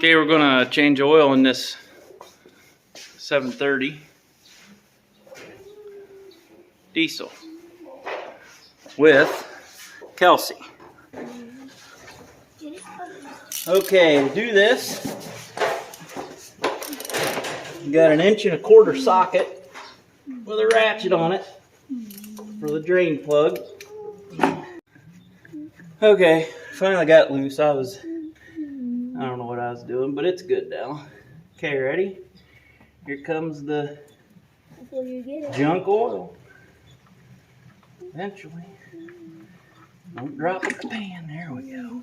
Okay, we're gonna change oil in this 730 diesel with Kelsey. Okay, to do this, you got an 1.25 inch socket with a ratchet on it for the drain plug. Okay, finally got it loose. I don't know what I was doing, but it's good now. Okay, ready? Here comes the junk oil. Eventually. Don't drop it in the pan. There we go.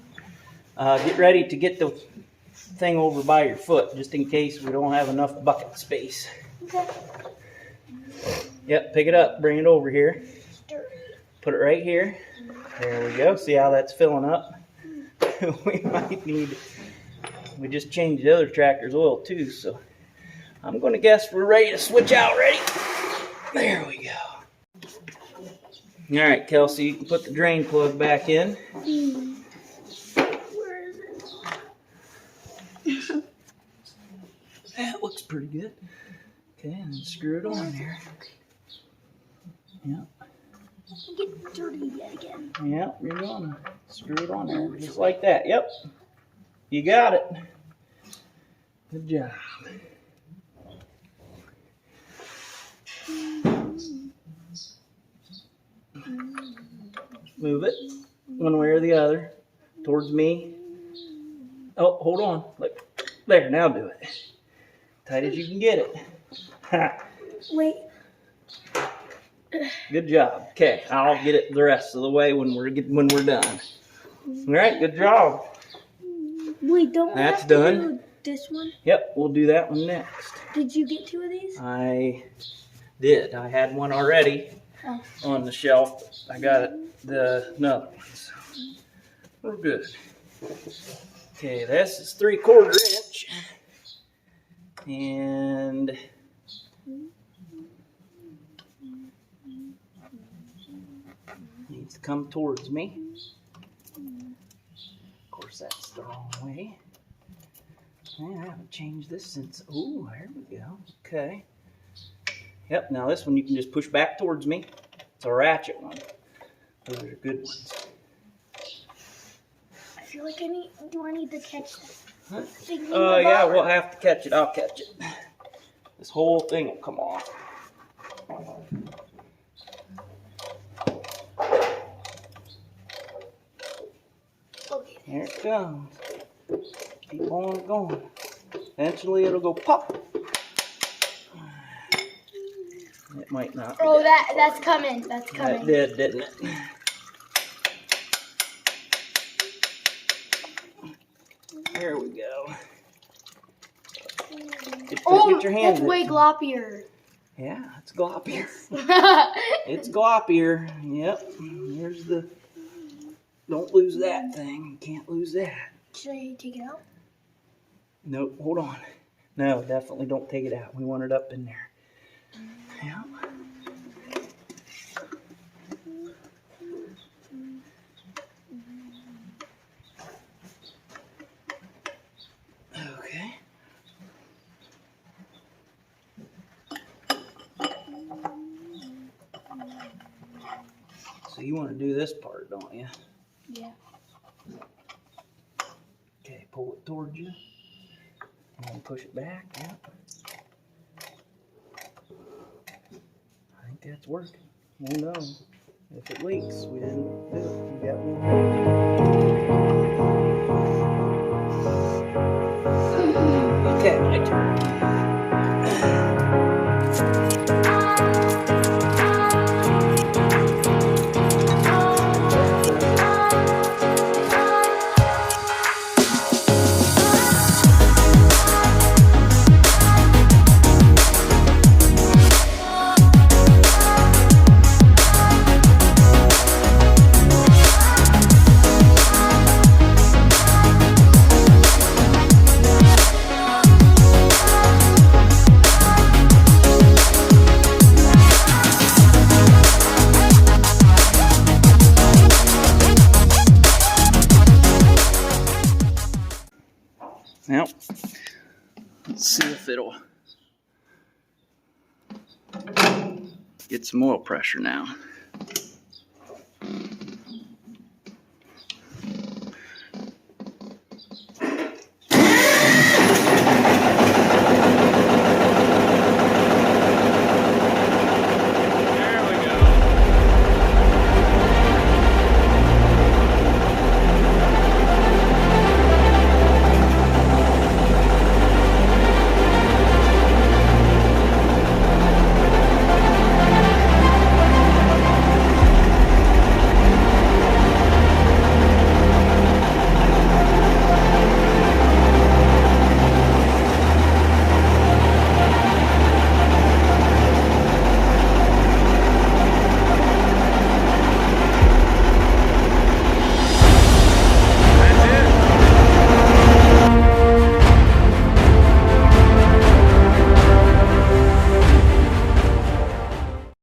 Get ready to get the thing over by your foot, just in case we don't have enough bucket space. Okay. Yep, pick it up, bring it over here. Put it right here. There we go. See how that's filling up? We just changed the other tractor's oil too, so I'm going to guess we're ready to switch out. Ready? There we go. All right, Kelsey, you can put the drain plug back in. Where is it? That looks pretty good. Okay, and screw it on there. Yep. Get dirty yet again. Yep, you're gonna screw it on there just like that. Yep. You got it. Good job. Move it one way or the other towards me. Oh, hold on. Look. There, now do it. Tight as you can get it. Wait. Good job. Okay, I'll get it the rest of the way when we're done. All right, good job. Wait, don't we That's have to done. do this one? Yep, we'll do that one next. Did you get 2 of these? I did. I had one already on the shelf. I got another one. So we're good. Okay, this is 3/4 inch. And needs to come towards me. Of course, that's the wrong way. I haven't changed this since. Oh, there we go. Okay. Yep, now this one you can just push back towards me. It's a ratchet one. Those are good ones. I feel like do I need to catch this? Huh? Yeah, we'll have to catch it. I'll catch it. This whole thing will come off. Okay. Here it comes. Keep on going. Eventually it'll go pop. It might not. Oh, that's coming. That's coming. That did, didn't it? There we go. Get your hands it's way gloppier. Yeah, it's gloppier. It's gloppier. Yep. Here's the. Don't lose that thing. You can't lose that. Should I take it out? Nope. Hold on. No, definitely don't take it out. We want it up in there. Yeah. Okay. So you want to do this part, don't you? Yeah. Okay, pull it towards you. And then push it back. Yep. I think that's working. We'll know. If it leaks, we didn't do it. You got one. Okay, my turn. it'll get some oil pressure now.